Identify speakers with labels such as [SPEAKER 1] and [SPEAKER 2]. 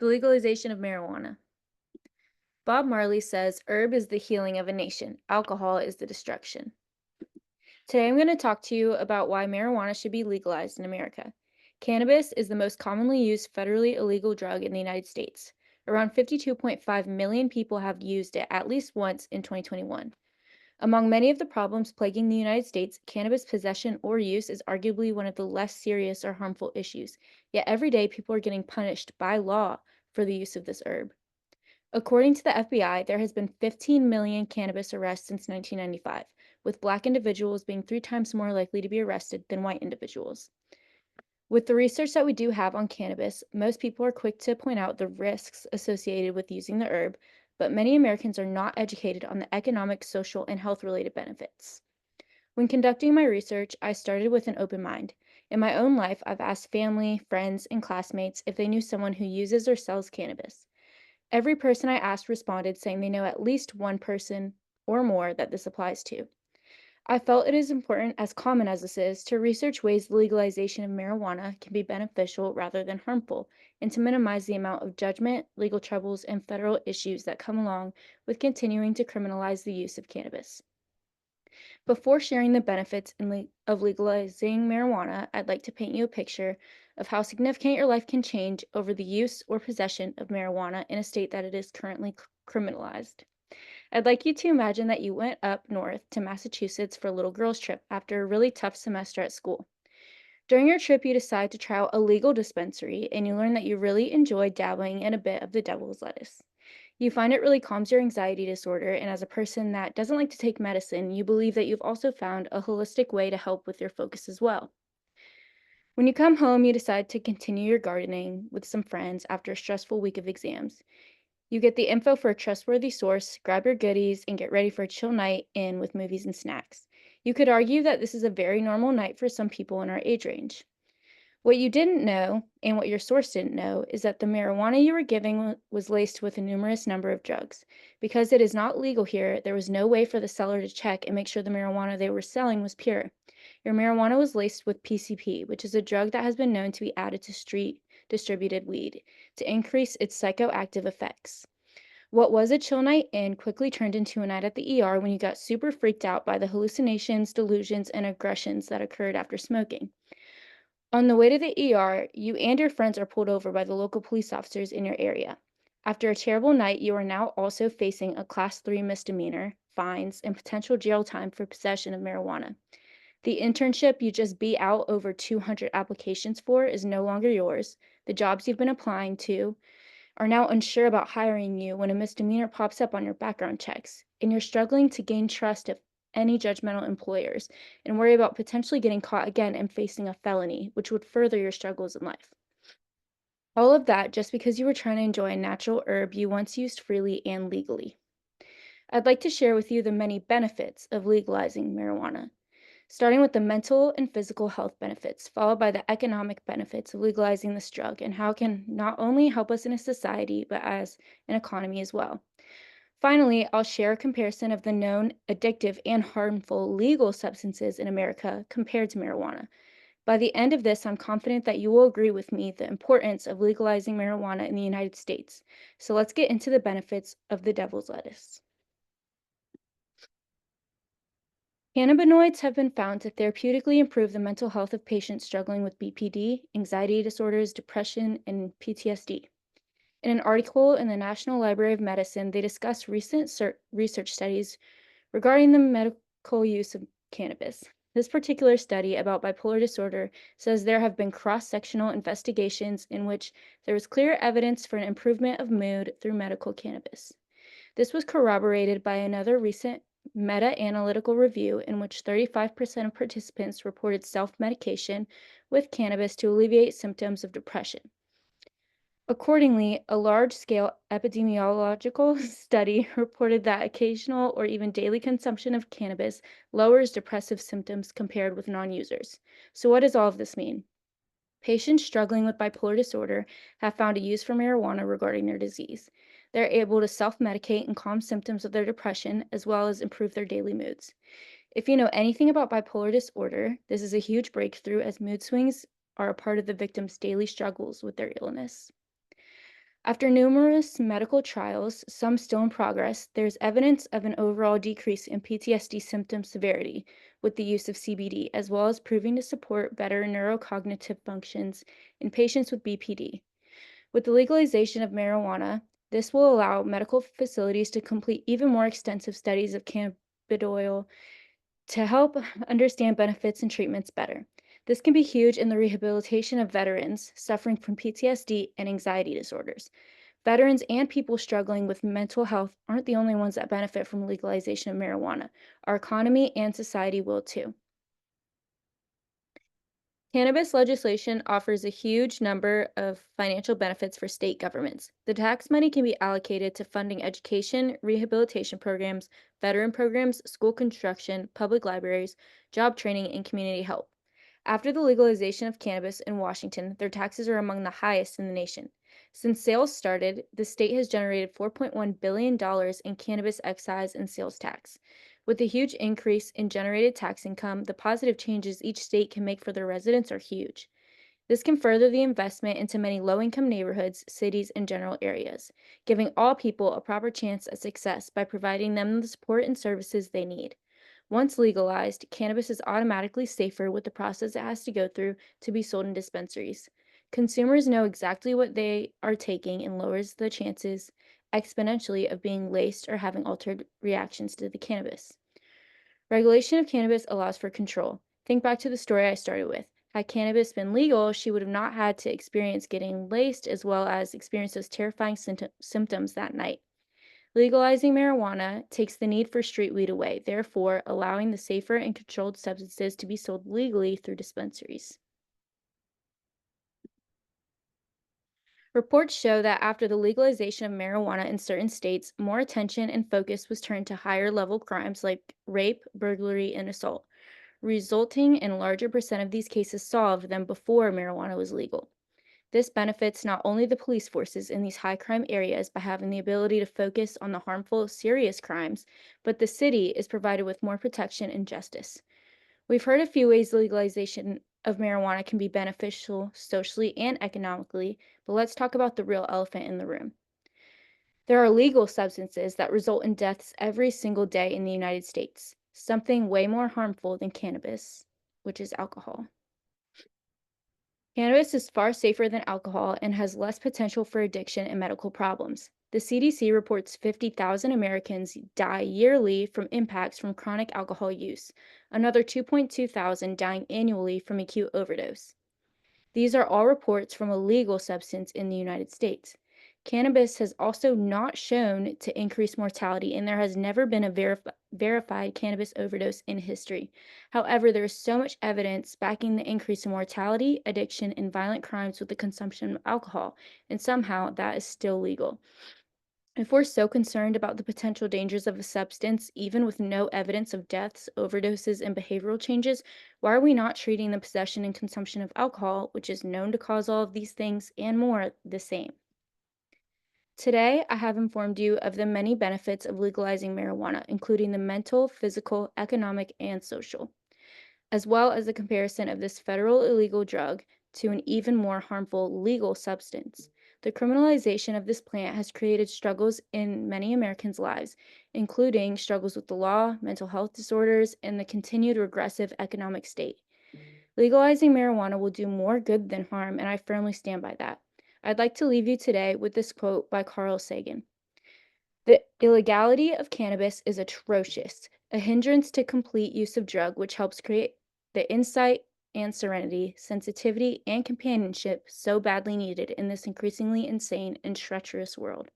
[SPEAKER 1] The legalization of marijuana. Bob Marley says herb is the healing of a nation, alcohol is the destruction. Today I'm going to talk to you about why marijuana should be legalized in America. Cannabis is the most commonly used federally illegal drug in the United States. Around 52.5 million people have used it at least once in 2021. Among many of the problems plaguing the United States, cannabis possession or use is arguably one of the less serious or harmful issues. Yet every day people are getting punished by law for the use of this herb. According to the FBI, there has been 15 million cannabis arrests since 1995, with Black individuals being 3 times more likely to be arrested than white individuals. With the research that we do have on cannabis, most people are quick to point out the risks associated with using the herb, but many Americans are not educated on the economic, social, and health-related benefits. When conducting my research, I started with an open mind. In my own life, I've asked family, friends, and classmates if they knew someone who uses or sells cannabis. Every person I asked responded saying they know at least one person or more that this applies to. I felt it is important, as common as this is, to research ways the legalization of marijuana can be beneficial rather than harmful, and to minimize the amount of judgment, legal troubles, and federal issues that come along with continuing to criminalize the use of cannabis. Before sharing the benefits of legalizing marijuana, I'd like to paint you a picture of how significant your life can change over the use or possession of marijuana in a state that it is currently criminalized. I'd like you to imagine that you went up north to Massachusetts for a little girl's trip after a really tough semester at school. During your trip, you decide to try out a legal dispensary and you learn that you really enjoy dabbling in a bit of the devil's lettuce. You find it really calms your anxiety disorder, and as a person that doesn't like to take medicine, you believe that you've also found a holistic way to help with your focus as well. When you come home, you decide to continue your gardening with some friends after a stressful week of exams. You get the info for a trustworthy source, grab your goodies, and get ready for a chill night in with movies and snacks. You could argue that this is a very normal night for some people in our age range. What you didn't know, and what your source didn't know, is that the marijuana you were giving was laced with a numerous number of drugs. Because it is not legal here, there was no way for the seller to check and make sure the marijuana they were selling was pure. Your marijuana was laced with PCP, which is a drug that has been known to be added to street distributed weed to increase its psychoactive effects. What was a chill night in quickly turned into a night at the ER when you got super freaked out by the hallucinations, delusions, and aggressions that occurred after smoking. On the way to the ER, you and your friends are pulled over by the local police officers in your area. After a terrible night, you are now also facing a Class 3 misdemeanor, fines, and potential jail time for possession of marijuana. The internship you just beat out over 200 applications for is no longer yours. The jobs you've been applying to are now unsure about hiring you when a misdemeanor pops up on your background checks, and you're struggling to gain trust of any judgmental employers and worry about potentially getting caught again and facing a felony, which would further your struggles in life. All of that just because you were trying to enjoy a natural herb you once used freely and legally. I'd like to share with you the many benefits of legalizing marijuana, starting with the mental and physical health benefits, followed by the economic benefits of legalizing this drug and how it can not only help us in a society, but as an economy as well. Finally, I'll share a comparison of the known addictive and harmful legal substances in America compared to marijuana. By the end of this, I'm confident that you will agree with me the importance of legalizing marijuana in the United States. So let's get into the benefits of the devil's lettuce. Cannabinoids have been found to therapeutically improve the mental health of patients struggling with BPD, anxiety disorders, depression, and PTSD. In an article in the National Library of Medicine, they discuss recent research studies regarding the medical use of cannabis. This particular study about bipolar disorder says there have been cross-sectional investigations in which there was clear evidence for an improvement of mood through medical cannabis. This was corroborated by another recent meta-analytical review in which 35% of participants reported self-medication with cannabis to alleviate symptoms of depression. Accordingly, a large-scale epidemiological study reported that occasional or even daily consumption of cannabis lowers depressive symptoms compared with non-users. So what does all of this mean? Patients struggling with bipolar disorder have found a use for marijuana regarding their disease. They're able to self-medicate and calm symptoms of their depression as well as improve their daily moods. If you know anything about bipolar disorder, this is a huge breakthrough as mood swings are a part of the victim's daily struggles with their illness. After numerous medical trials, some still in progress, there's evidence of an overall decrease in PTSD symptom severity with the use of CBD, as well as proving to support better neurocognitive functions in patients with BPD. With the legalization of marijuana, this will allow medical facilities to complete even more extensive studies of cannabidiol to help understand benefits and treatments better. This can be huge in the rehabilitation of veterans suffering from PTSD and anxiety disorders. Veterans and people struggling with mental health aren't the only ones that benefit from legalization of marijuana. Our economy and society will too. Cannabis legislation offers a huge number of financial benefits for state governments. The tax money can be allocated to funding education, rehabilitation programs, veteran programs, school construction, public libraries, job training, and community help. After the legalization of cannabis in Washington, their taxes are among the highest in the nation. Since sales started, the state has generated $4.1 billion in cannabis excise and sales tax. With the huge increase in generated tax income, the positive changes each state can make for their residents are huge. This can further the investment into many low income neighborhoods, cities, and general areas, giving all people a proper chance at success by providing them the support and services they need. Once legalized, cannabis is automatically safer with the process it has to go through to be sold in dispensaries. Consumers know exactly what they are taking and lowers the chances exponentially of being laced or having altered reactions to the cannabis. Regulation of cannabis allows for control. Think back to the story I started with. Had cannabis been legal, she would have not had to experience getting laced as well as experience those terrifying symptoms that night. Legalizing marijuana takes the need for street weed away, therefore, allowing the safer and controlled substances to be sold legally through dispensaries. Reports show that after the legalization of marijuana in certain states, more attention and focus was turned to higher level crimes like rape, burglary, and assault, resulting in a larger percent of these cases solved than before marijuana was legal. This benefits not only the police forces in these high crime areas by having the ability to focus on the harmful, serious crimes, but the city is provided with more protection and justice. We've heard a few ways legalization of marijuana can be beneficial socially and economically, but let's talk about the real elephant in the room. There are legal substances that result in deaths every single day in the United States, something way more harmful than cannabis, which is alcohol. Cannabis is far safer than alcohol and has less potential for addiction and medical problems. The CDC reports 50,000 Americans die yearly from impacts from chronic alcohol use, another 2.2 thousand dying annually from acute overdose. These are all reports from a legal substance in the United States. Cannabis has also not shown to increase mortality, and there has never been a verified cannabis overdose in history. However, there is so much evidence backing the increase in mortality, addiction, and violent crimes with the consumption of alcohol, and somehow that is still legal. If we're so concerned about the potential dangers of a substance, even with no evidence of deaths, overdoses, and behavioral changes, why are we not treating the possession and consumption of alcohol, which is known to cause all of these things and more, the same? Today, I have informed you of the many benefits of legalizing marijuana, including the mental, physical, economic, and social, as well as the comparison of this federal illegal drug to an even more harmful legal substance. The criminalization of this plant has created struggles in many Americans' lives, including struggles with the law, mental health disorders, and the continued regressive economic state. Legalizing marijuana will do more good than harm, and I firmly stand by that. I'd like to leave you today with this quote by Carl Sagan. The illegality of cannabis is atrocious, a hindrance to complete use of drug which helps create the insight and serenity, sensitivity, and companionship so badly needed in this increasingly insane and treacherous world.